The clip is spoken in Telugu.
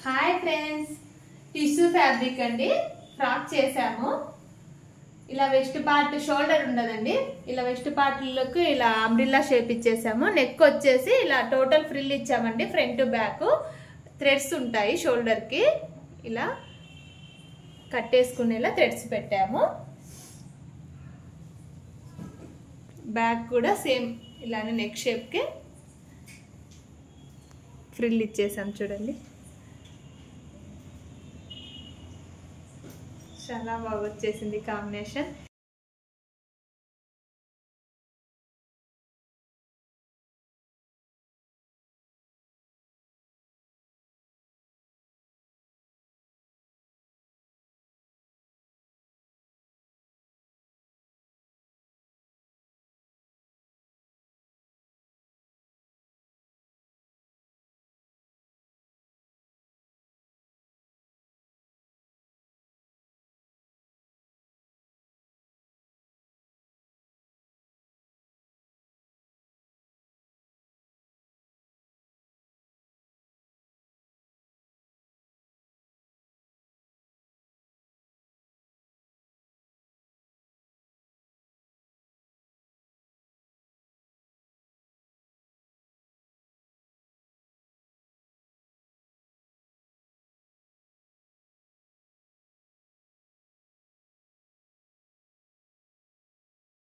హాయ్ ఫ్రెండ్స్, టిష్యూ ఫ్యాబ్రిక్ అండి ఫ్రాక్ చేసాము. ఇలా వెస్ట్ పార్ట్ షోల్డర్ ఉండదండి, ఇలా వెస్ట్ పార్ట్లకు ఇలా అంబ్రిల్లా షేప్ ఇచ్చేసాము. నెక్ వచ్చేసి ఇలా టోటల్ ఫ్రిల్ ఇచ్చామండి. ఫ్రంట్ బ్యాక్ థ్రెడ్స్ ఉంటాయి, షోల్డర్ కి ఇలా కట్టేసుకునేలా థ్రెడ్స్ పెట్టాము. బ్యాక్ కూడా సేమ్ ఇలానే నెక్ షేప్ కి ఫ్రిల్ ఇచ్చేసాం. చూడండి, చాలా బాగా వచ్చేసింది కాంబినేషన్.